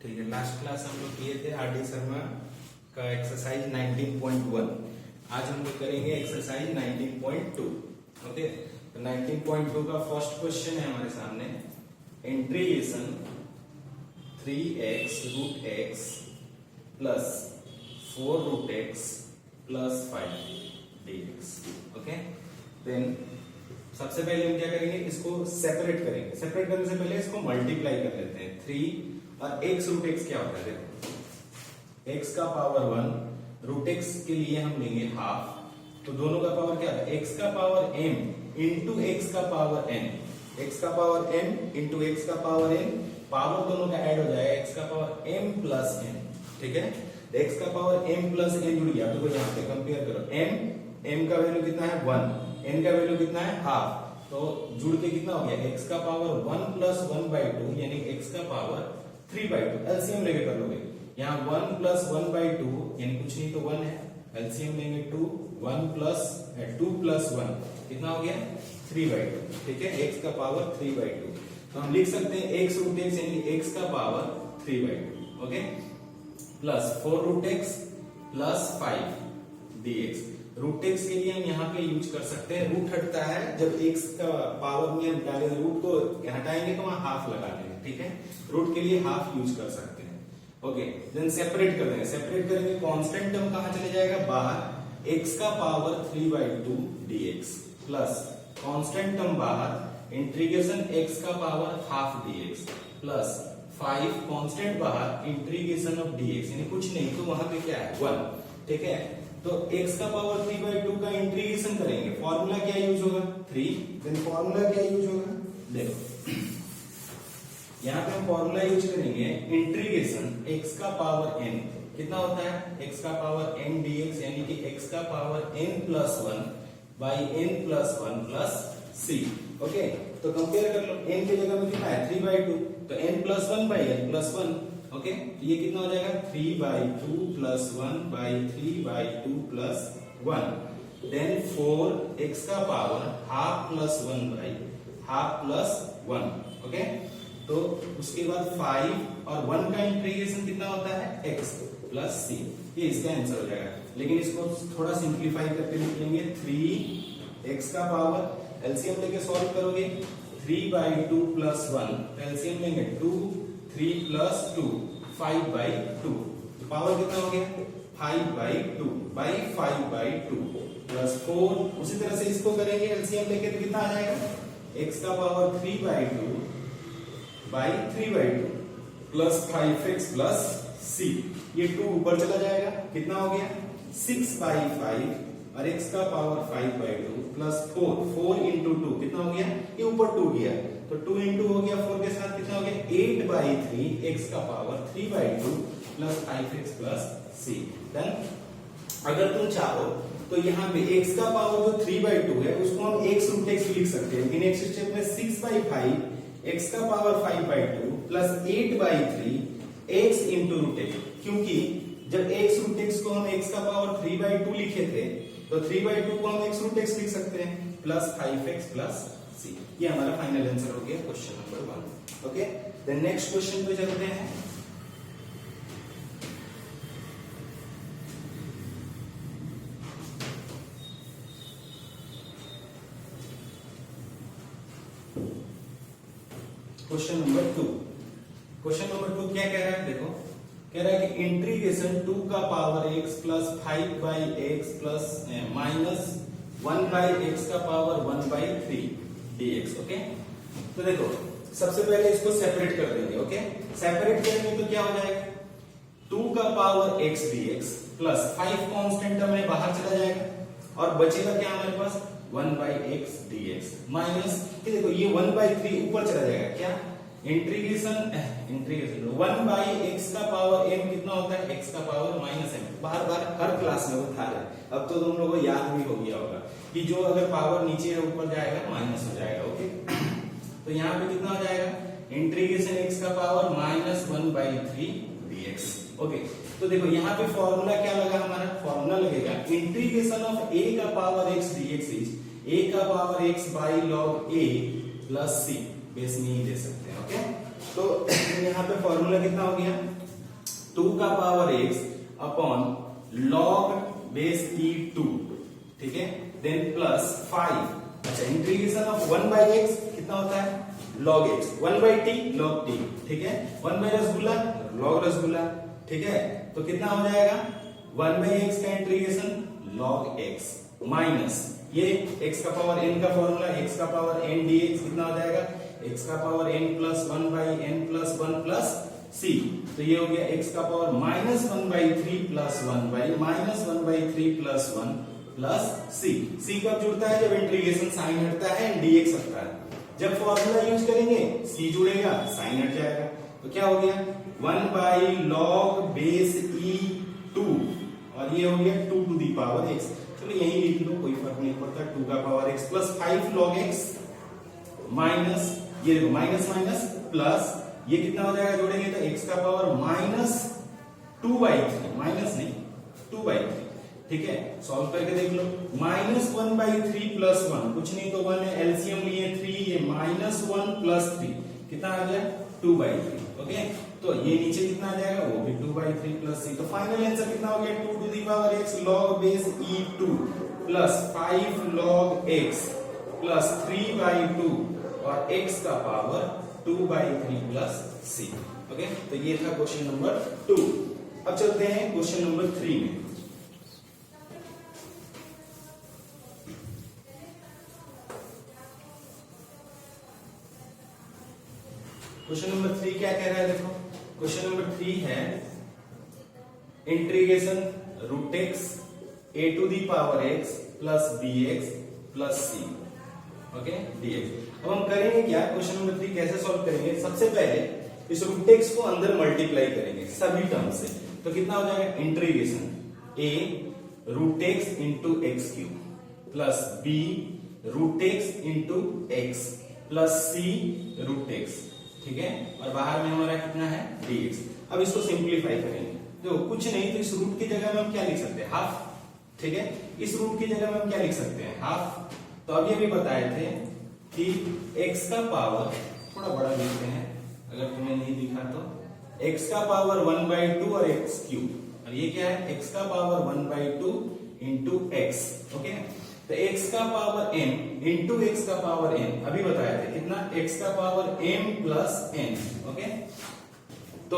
ठीक है, last class हम लोग किए थे आर डी शर्मा का एक्सरसाइज 19.1। आज हम लोग करेंगे एक्सरसाइज 19.2। ओके, तो 19.2 का फर्स्ट क्वेश्चन है हमारे सामने, integration 3x root x plus 4 root x plus 5 dx। Okay, then सबसे पहले हम क्या करेंगे, इसको सेपरेट करेंगे। सेपरेट करने से पहले इसको मल्टीप्लाई कर लेते हैं। 3 और x रूट x क्या होता है, देखो x का पावर 1 रूट x के लिए हम लेंगे हाफ, तो दोनों का पावर क्या है, x का पावर m इंटू x का पावर n, x का पावर m इंटू x का पावर n, पावर दोनों का ऐड हो जाएगा, x का पावर m प्लस n। ठीक है, x का पावर m प्लस n जुड़ गया, तो यहाँ पे कंपेयर करो, m का वैल्यू कितना है 1, n का वैल्यू कितना है हाफ, तो जुड़ के कितना हो गया, x का पावर 1 प्लस 1/2 यानी x का पावर 3/2। एलसीएम लेके कर लोगे, यहाँ 1 प्लस 1/2 यानी कुछ नहीं तो 1 है, एलसीएम लेंगे 2, 1 प्लस 2 प्लस 1 कितना हो गया 3/2। ठीक है, x का पावर 3/2, तो हम लिख सकते हैं x रूट x यानी x का power 3/2। Okay, plus 4 root x plus 5 dx। Root x के लिए हम यहाँ पे यूज कर सकते हैं, रूट हटता है जब x का पावर में हम डालेंगे, रूट को हटाएंगे तो वहां हाफ लगा देंगे। ठीक है, रूट के लिए हाफ यूज कर सकते हैं। ओके, देन सेपरेट कर देंगे। सेपरेट करेंगे, कांस्टेंट टर्म कहां चले जाएगा, बाहर, x का power 3/2 dx plus constant term बाहर, इंटीग्रेशन x का power half dx plus 5 constant बाहर, इंटीग्रेशन ऑफ dx यानी कुछ नहीं तो वहां पे क्या है 1। ठीक है, तो x का पावर 3/2 का इंटीग्रेशन करेंगे, फॉर्मूला क्या यूज होगा 3, देन फॉर्मूला क्या यूज होगा, देखो यहाँ पे हम फॉर्मूला यूज करेंगे इंटीग्रेशन x का पावर n कितना होता है, x का पावर n dx यानी कि x का power n plus 1 by n plus 1 plus c। Okay, तो कंपेयर कर लो, n की जगह में कितना है 3/2, तो n plus 1 by n plus 1। Okay, ये कितना हो जाएगा 3/2 plus 1 by 3/2 plus 1, then 4 x का power half plus 1 by half plus 1। Okay, तो उसके बाद 5 और 1 का इंटीग्रेशन कितना होता है x प्लस c, ये इसका आंसर हो जाएगा। लेकिन इसको थोड़ा सिंप्लीफाई करके लिख लेंगे, 3x का पावर एलसीएम लेके सॉल्व करोगे, 3/2 प्लस 1, तो एलसीएम लेंगे 2, 3 प्लस 2 5/2, तो पावर कितना हो गया 5/2 बाई 5/2 प्लस 4। उसी तरह से इसको करेंगे एलसीएम लेके, तो कितना आ जाएगा, x का power 3/2 by 3/2 plus 5x plus c, ये 2 ऊपर चला जाएगा, कितना हो गया 6/5 और x का पावर 5/2 प्लस 4 इंटू 2 कितना हो गया, ये ऊपर 2 गया, तो 2 इंटू हो गया 4 के साथ कितना हो गया 8/3 x का power 3/2 plus 5x plus c। Then अगर तुम चाहो तो यहाँ पे x का पावर जो 3/2 है उसको हम x रूट x लिख सकते हैं, लेकिन नेक्स्ट स्टेप में 6/5 x का power 5/2 plus 8/3 x into root x, क्योंकि जब x रूट x को हम x का पावर 3/2 लिखे थे, तो 3/2 को हम x रूट x लिख सकते हैं प्लस 5x प्लस c। ये हमारा फाइनल आंसर हो गया question number 1। Okay, then next question पे चलते हैं। Question number 2। क्वेश्चन नंबर 2 क्या कह रहा है, देखो कह रहा है कि इंटीग्रेशन 2 का power x plus 5/x plus minus 1/x का पावर 1/3 dx। ओके, तो देखो सबसे पहले इसको सेपरेट कर देंगे। ओके, सेपरेट करेंगे तो क्या हो जाएगा, 2 का power x dx plus 5 constant term में बाहर चला जाएगा और बचेगा क्या हमारे पास 1/x dx माइनस, देखो ये 1/3 ऊपर चला जाएगा, क्या इंटीग्रेशन 1/x का पावर m कितना होता है, x का पावर माइनस m। बार बार हर क्लास में बता रहे, अब तो तुम लोगों को याद भी हो गया होगा कि जो अगर पावर नीचे है ऊपर जाएगा माइनस हो जाएगा। ओके, तो यहाँ पे कितना हो जाएगा इंटीग्रेशन x का पावर माइनस 1/3 dx। ओके, तो देखो यहाँ पे फॉर्मूला क्या लगा, हमारा फॉर्मूला लगेगा इंटीग्रेशन ऑफ a का power x dx is a का power x by log a plus c, base नहीं दे सकते। ओके, तो यहाँ पे फॉर्मूला कितना हो गया, 2 का power x upon log base e2, ठीक है, देन प्लस 5, अच्छा इंटीग्रेशन ऑफ 1 बाई एक्स कितना होता है log x, 1 by T log t, ठीक है, 1 बाई रसगुल्ला log रसगुल्ला, ठीक है, तो कितना हो जाएगा 1 बाई एक्स का इंटीग्रेशन log x माइनस ये x का पावर n का फॉर्मूला x का पावर n dx कितना हो जाएगा x का power n plus 1 by n plus 1 plus c, तो ये हो गया x का power minus 1 by 3 plus 1 by minus 1 by 3 plus 1 plus c, c कब जुड़ता है जब इंटीग्रेशन साइन हटता है dx हटता है, जब फॉर्मूला यूज करेंगे c जुड़ेगा साइन हट जाएगा, तो क्या हो गया 1 बाई log बेस e2 और ये हो गया 2 टू दी पावर x, चलो यही लिख लो कोई फर्क नहीं पड़ता, 2 का power x plus 5 log x minus ये देखो माइनस माइनस प्लस ये कितना हो जाएगा जोड़ेंगे तो x का पावर माइनस 2/3, माइनस नहीं 2/3, ठीक है, सॉल्व करके देख लो, माइनस 1/3 प्लस 1 कुछ नहीं तो 1 है, एलसीएम लिए 3, ये माइनस 1 प्लस 3 कितना आ गया 2/3, ओके, तो ये नीचे कितना आ जाएगा वो भी 2/3 प्लस c, तो फाइनल आंसर कितना हो गया 2 to the power x log base e2 plus 5 log x plus 3/2 और x का पावर 2/3 प्लस c, ओके, तो ये था क्वेश्चन नंबर 2। अब चलते हैं क्वेश्चन नंबर 3 में। क्वेश्चन नंबर 3 क्या कह रहा है, देखो क्वेश्चन नंबर 3 है integration root x a to the power x plus b x plus c, okay dx। अब हम करेंगे क्या, क्वेश्चन नंबर 3 कैसे सॉल्व करेंगे, सबसे पहले इस रूट एक्स को अंदर मल्टीप्लाई करेंगे सभी टर्म से, तो कितना हो जाएगा integration a root x into x cube plus b root x into x plus c root x, ठीक है, और बाहर में हमारा कितना है dx। अब इसको सिंप्लीफाई करेंगे, तो कुछ नहीं तो इस रूट की जगह में हम क्या लिख सकते हैं हाफ, ठीक है, इस रूट की जगह में हम क्या लिख सकते हैं हाफ, तो अभी अभी बताए थे कि x का पावर थोड़ा बड़ा लिखते हैं अगर तुम्हें नहीं दिखा तो, x का पावर 1/2 और x क्यूब, और ये क्या है x का पावर 1/2 इंटू x, ओके, तो x का पावर m इंटू x का पावर n अभी बताया था कितना x का power m plus n, okay, तो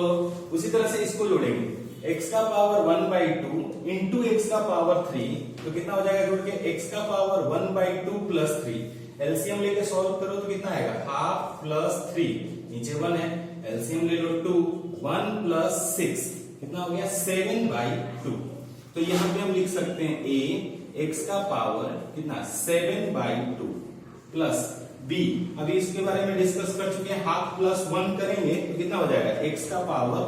उसी तरह से इसको जोड़ेंगे x का पावर 1/2 इंटू x का पावर 3, तो कितना हो जाएगा जोड़ के x का पावर 1/2 प्लस 3, एलसीएम लेके सॉल्व करो तो कितना आएगा हाफ प्लस 3, नीचे 1 है, एलसीएम ले लो 2, 1 प्लस 6 कितना हो गया 7/2, तो यहां पे हम लिख सकते हैं a x का पावर कितना 7/2 प्लस b, अभी इसके बारे में डिस्कस कर चुके हैं, हाफ प्लस 1 करेंगे तो कितना हो जाएगा x का पावर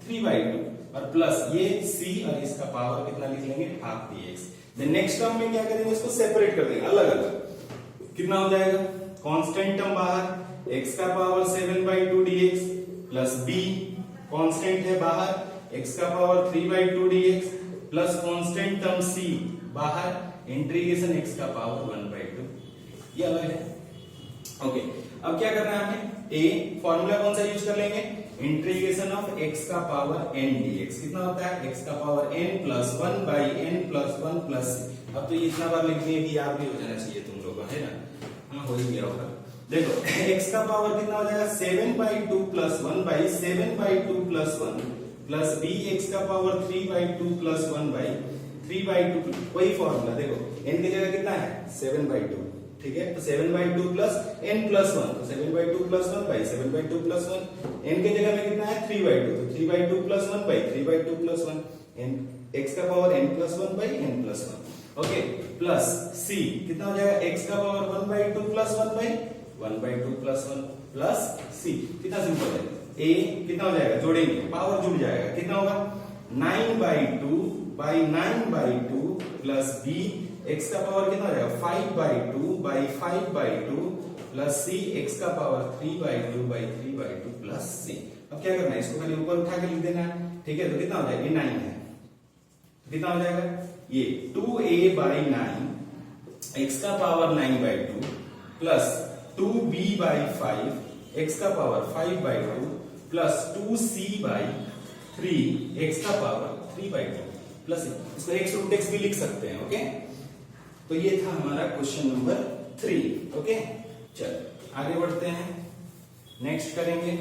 3/2 और प्लस ये c और इसका पावर कितना लिख लेंगे half dx। Then next term में क्या करेंगे इसको सेपरेट कर देंगे अलग अलग, कितना हो जाएगा कांस्टेंट टर्म बाहर x का power 7/2 dx plus b constant है बाहर x का power 3/2 dx plus constant term c बाहर इंटीग्रेशन x का पावर 1/2, ये अलग है, ओके। अब क्या करना है हमें a फॉर्मूला कौन सा यूज कर लेंगे इंटीग्रेशन ऑफ x का पावर n dx, कितना होता है x का power n plus 1 by n plus 1 plus c। अब तो ये इतना बार लिख दिए कि याद भी हो जाना चाहिए तुम लोगों को, है ना, हाँ हो ही गया होगा। देखो x का पावर कितना हो जाएगा 7/2 plus 1 by 7/2 plus 1 plus b x का पावर 3/2 प्लस 1 बाई 3/2, वही फॉर्मूला देखो n की जगह कितना है 7/2, ठीक है, तो 7/2 प्लस n प्लस 1, तो 7/2 प्लस 1 बाई 7/2 प्लस 1, n की जगह में कितना है 3/2, तो 3/2 plus 1 by 3/2 plus 1, n x का power n plus 1 by n plus 1, okay, plus c कितना हो जाएगा x का power 1/2 plus 1 by 1/2 plus 1 plus c, कितना सिंपल है, a कितना हो जाएगा जोड़ेंगे पावर जुड़ जाएगा, कितना होगा 9/2 बाई 9/2 प्लस b x का पावर कितना हो जाएगा 5/2 बाई 5/2 प्लस c x का पावर 3/2 बाई 3/2 प्लस c। अब क्या करना है इसको खाली ऊपर उठा के लिख देना है, ठीक है, तो कितना हो जाएगा ये 9 है, कितना हो जाएगा ये 2a बाई 9 x का power 9/2 plus 2b by 5 x का पावर 5/2 प्लस 2c/3 x का पावर 3/2 प्लस इसको x रूट x भी लिख सकते हैं। ओके, तो ये था हमारा क्वेश्चन नंबर 3। ओके, चल आगे बढ़ते हैं, नेक्स्ट करेंगे।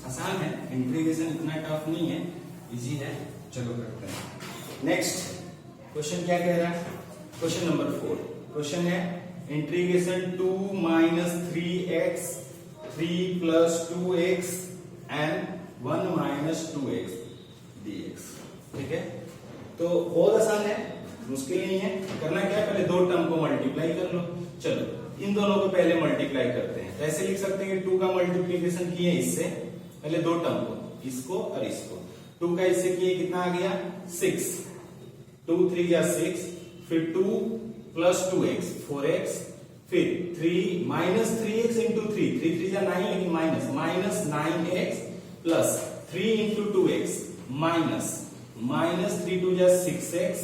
आसान है, इंटीग्रेशन इतना टफ नहीं है, इजी है। चलो करते हैं नेक्स्ट क्वेश्चन। क्या कह रहा है? क्वेश्चन नंबर 4 क्वेश्चन है integration 2 minus 3x 3 plus 2x and 1 minus 2x dx। ठीक है, तो बहुत आसान है, मुश्किल नहीं है। करना क्या है, पहले दो टर्म को मल्टीप्लाई कर लो। चलो इन दोनों को पहले मल्टीप्लाई करते हैं। तो ऐसे लिख सकते हैं कि 2 का मल्टीप्लीकेशन किए इससे, पहले दो टर्म को, इसको और इसको। 2 का इससे किए कितना आ गया 6, 2 3 या 6, फिर 2 प्लस 2x 4x, फिर 3 माइनस 3x इंटू 3 3 या 9 लेकिन minus 9x plus 3 into 2x minus 3 2 या 6x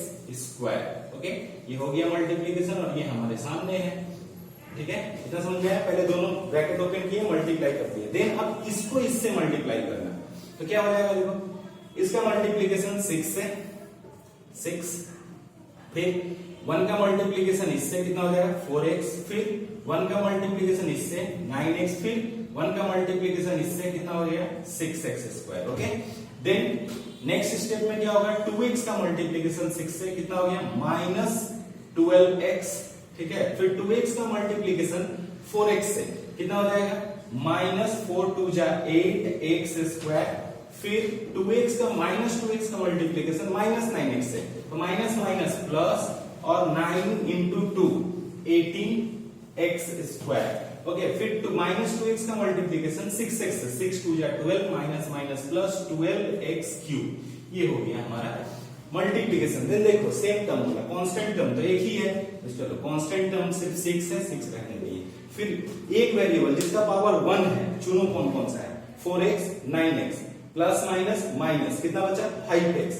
स्क्वायर। ओके, ये हो गया मल्टीप्लीकेशन और ये हमारे सामने है। ठीक है, इतना समझ में आया? पहले दोनों ब्रैकेट ओपन किए, मल्टीप्लाई कर दिए, देन अब इसको इससे मल्टीप्लाई करना। तो क्या हो जाएगा देखो, इसका मल्टीप्लीकेशन 6 से 6, फिर 1 का मल्टीप्लीकेशन इससे कितना हो जाएगा 4x, फिर 1 का मल्टीप्लीकेशन इससे 9x, फिर 1 का मल्टीप्लीकेशन इससे कितना हो गया 6x square. Okay, then next step में क्या होगा, 2x का मल्टीप्लीकेशन 6 से कितना हो गया माइनस 12x। ठीक है, फिर 2x का मल्टीप्लीकेशन 4x से कितना हो जाएगा माइनस 4 2 जा 8x स्क्वायर, फिर 2x का माइनस 2x का मल्टीप्लीकेशन माइनस 9x से, तो माइनस माइनस प्लस और 9 इंटू 2 18x स्क्वायर। ओके, फिर माइनस 2x का मल्टीप्लीकेशन 6x से, 6 2 जा 12 minus minus plus 12x cube. ये हो गया हमारा मल्टीप्लीकेशन। देन देखो सेम टर्म होगा, कांस्टेंट टर्म तो एक ही है, तो चलो कांस्टेंट टर्म सिर्फ 6 है, 6 रहने दीजिए। फिर एक वेरिएबल जिसका पावर 1 है, चुनो कौन कौन सा है, 4x 9x plus minus minus कितना बचा 5x,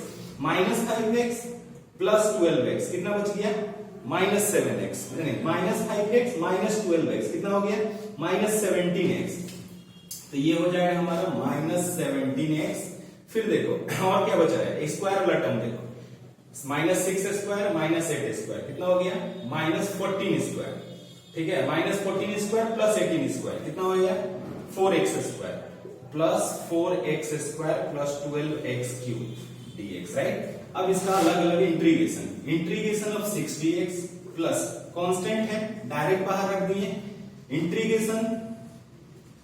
minus 5x plus 12x कितना बच गया minus 7x, minus 5x minus 12x कितना हो गया माइनस 17x। तो ये हो जाएगा हमारा माइनस 17x। फिर देखो और क्या बचा है, स्क्वायर वाला टर्म देखो, माइनस 6 स्क्वायर माइनस 8 स्क्वायर कितना हो गया माइनस 14 स्क्वायर। ठीक है, माइनस 14 स्क्वायर प्लस 18 स्क्वायर कितना हो गया 4x square plus 4x square plus 12x cube dx। Right, अब इसका अलग अलग integration of 6 dx plus constant है, डायरेक्ट बाहर रख दिए, इंटीग्रेशन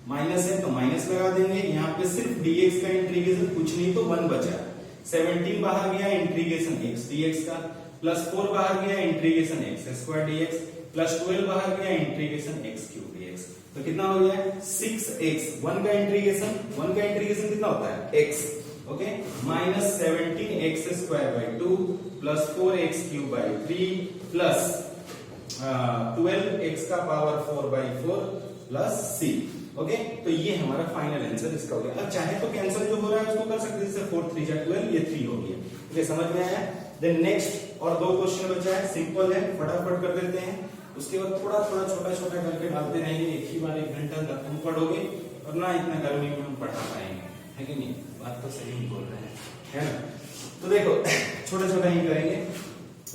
माइनस है तो माइनस लगा देंगे, यहाँ पे सिर्फ dx का इंटीग्रेशन कुछ नहीं तो 1 बचा, 17 बाहर गया इंटीग्रेशन x dx का, प्लस 4 बाहर गया integration x square dx, plus 12 बाहर गया इंटीग्रेशन x क्यूब dx। तो कितना हो गया 6x, 1 का इंटीग्रेशन कितना होता है x। Okay, minus 17x square by 2 plus 4x cube by 3 plus 12x का power 4 by 4 plus c। Okay, तो ये हमारा फाइनल आंसर इसका हो गया। अब चाहे तो कैंसिल जो हो रहा है उसको कर सकते हैं, जैसे 4 3 जा 12, ये 3 हो गया। ओके, समझ में आया? देन नेक्स्ट और दो क्वेश्चन बचा है, सिंपल है, फटाफट कर देते हैं। उसके बाद थोड़ा थोड़ा छोटा छोटा करके डालते रहेंगे, एक ही बार 1 घंटा तक तुम पढ़ोगे और ना इतना गर्मी में हम पढ़ा पाएंगे, है कि नहीं? बात तो सही नहीं बोल रहे हैं, है ना? तो देखो छोटा छोटा ही करेंगे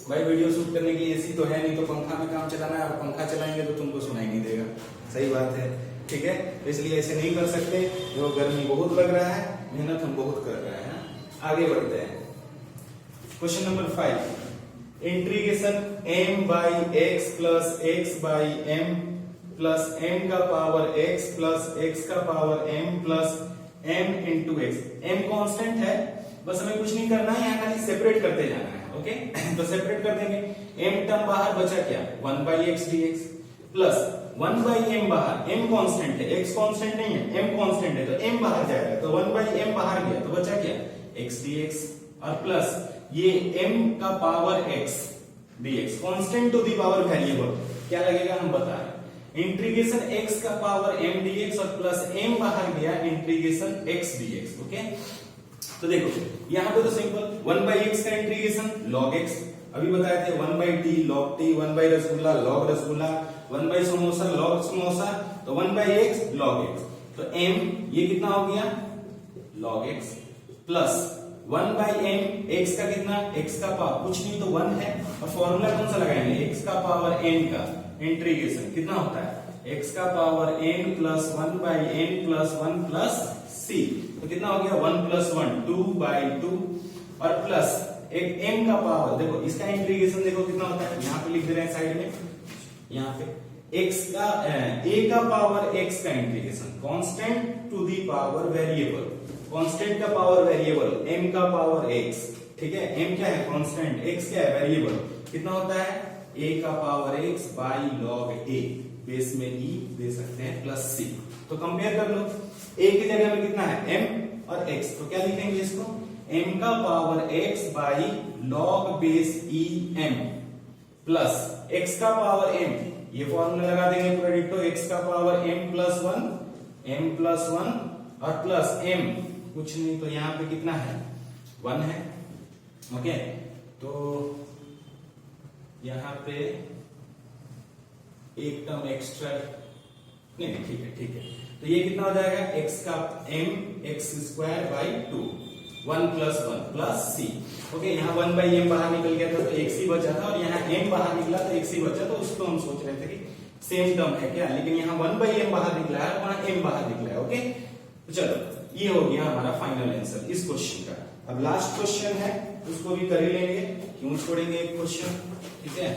भाई, वीडियो शूट करने की एसी तो है नहीं, तो पंखा में काम चलाना है, और पंखा चलाएंगे तो तुमको सुनाई नहीं देगा। सही बात है, ठीक है, इसलिए ऐसे नहीं कर सकते। देखो गर्मी बहुत लग रहा है, मेहनत हम बहुत कर रहे हैं। आगे बढ़ते हैं, question number 5, integration m by x plus x by m plus m का पावर x प्लस x का power m plus m into x। m constant है, बस हमें कुछ नहीं करना है, यहाँ खाली सेपरेट करते जाना है। ओके, तो सेपरेट कर देंगे, m टर्म बाहर बचा क्या 1 by x dx plus 1 by m बाहर, m कांस्टेंट है, x कांस्टेंट नहीं है, m कांस्टेंट है, तो m बाहर जाएगा, तो 1 बाई m बाहर गया तो बचा क्या x dx, और प्लस ये m का power x dx, constant to the power variable क्या लगेगा हम बता रहे हैं। इंटीग्रेशन x का पावर m dx और प्लस m बाहर गया इंटीग्रेशन x dx। ओके, तो देखो यहां पे तो सिंपल 1/x का इंटीग्रेशन log x, अभी बताए थे 1/t log t, 1/ rasgulla log rasgulla, 1/ samosa log samosa, तो 1/x log x, तो m ये कितना हो गया log x plus 1/m x का कितना, x का पावर कुछ नहीं तो 1 है, और फॉर्मूला कौन सा लगाएंगे x का पावर n का इंटीग्रेशन कितना होता है x का power n plus 1/n plus 1 plus c, तो कितना हो गया 1 प्लस 1 2/2 और प्लस एक m का पावर, देखो इसका इंटीग्रेशन देखो कितना होता है, यहाँ पे लिख दे रहे हैं साइड में, यहाँ पे x का a का पावर x का integration constant to the power variable, constant का पावर वेरिएबल m का पावर x, ठीक है, m क्या है कांस्टेंट, x क्या है वेरिएबल, कितना होता है a का power x by log a, base में e दे सकते हैं प्लस c, तो कंपेयर कर लो, a की जगह में कितना है m और x, तो क्या लिखेंगे इसको m का power x by log base e m plus x का पावर m, ये फॉर्मूला लगा देंगे पूरा डिट्टो, x का पावर m प्लस 1 और प्लस m कुछ नहीं तो यहाँ पे कितना है 1 है। ओके, तो यहाँ पे एक टर्म एक्स्ट्रा नहीं, ठीक है, तो ये कितना हो जाएगा x का m x square by 2 1 plus 1 plus c। Okay, यहाँ 1/m बाहर निकल गया था तो x ही बचा था, और यहाँ m बाहर निकला तो x ही बचा, तो उसको हम सोच रहे थे कि सेम टर्म है क्या, लेकिन यहाँ 1/m बाहर निकला है, वहां m बाहर निकला है। ओके, तो चलो ये हो गया हमारा फाइनल आंसर इस क्वेश्चन का। अब लास्ट क्वेश्चन है, उसको भी कर ही लेंगे, क्यों छोड़ेंगे एक क्वेश्चन, ठीक है।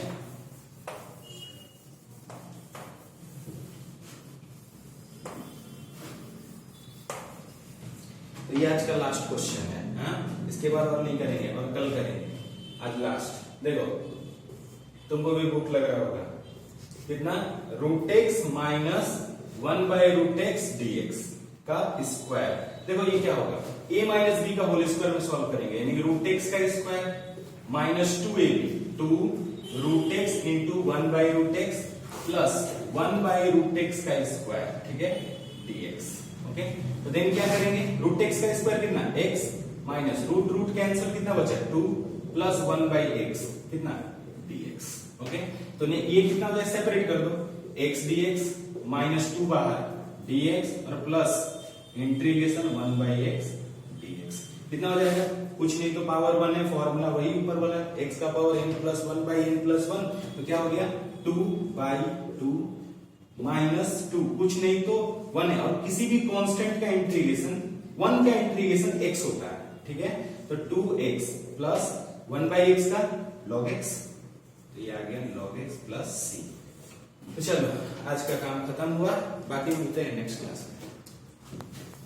तो ये आज का लास्ट क्वेश्चन है, हाँ? इसके बाद और नहीं करेंगे, और कल करेंगे, आज लास्ट। देखो तुमको भी भूख लग रहा होगा, कितना √x माइनस 1/√x dx का स्क्वायर, देखो ये क्या होगा a माइनस b का होल स्क्वायर में सॉल्व करेंगे, यानी कि √x का square minus 2ab 2√x into 1/√x plus 1/√x का स्क्वायर, ठीक है, dx। ओके, तो देन क्या करेंगे, √x का स्क्वायर कितना x माइनस रूट कैंसिल, कितना बचा 2 प्लस 1/x कितना dx। ओके, तो ये कितना हो जाए, सेपरेट कर दो, x dx माइनस 2 बाहर dx और प्लस इंटीग्रेशन 1/x dx, कितना हो जाएगा, कुछ नहीं तो पावर 1 है, फॉर्मूला वही ऊपर वाला, x का power n plus 1/n plus 1, तो क्या हो गया 2/2 माइनस 2, कुछ नहीं तो 1 है, और किसी भी कांस्टेंट का इंटीग्रेशन 1 का इंटीग्रेशन x होता है, ठीक है, तो 2x प्लस 1/x का log x, तो ये आ गया log x प्लस c। तो चलो आज का काम खत्म हुआ, बाकी मिलते हैं नेक्स्ट क्लास में।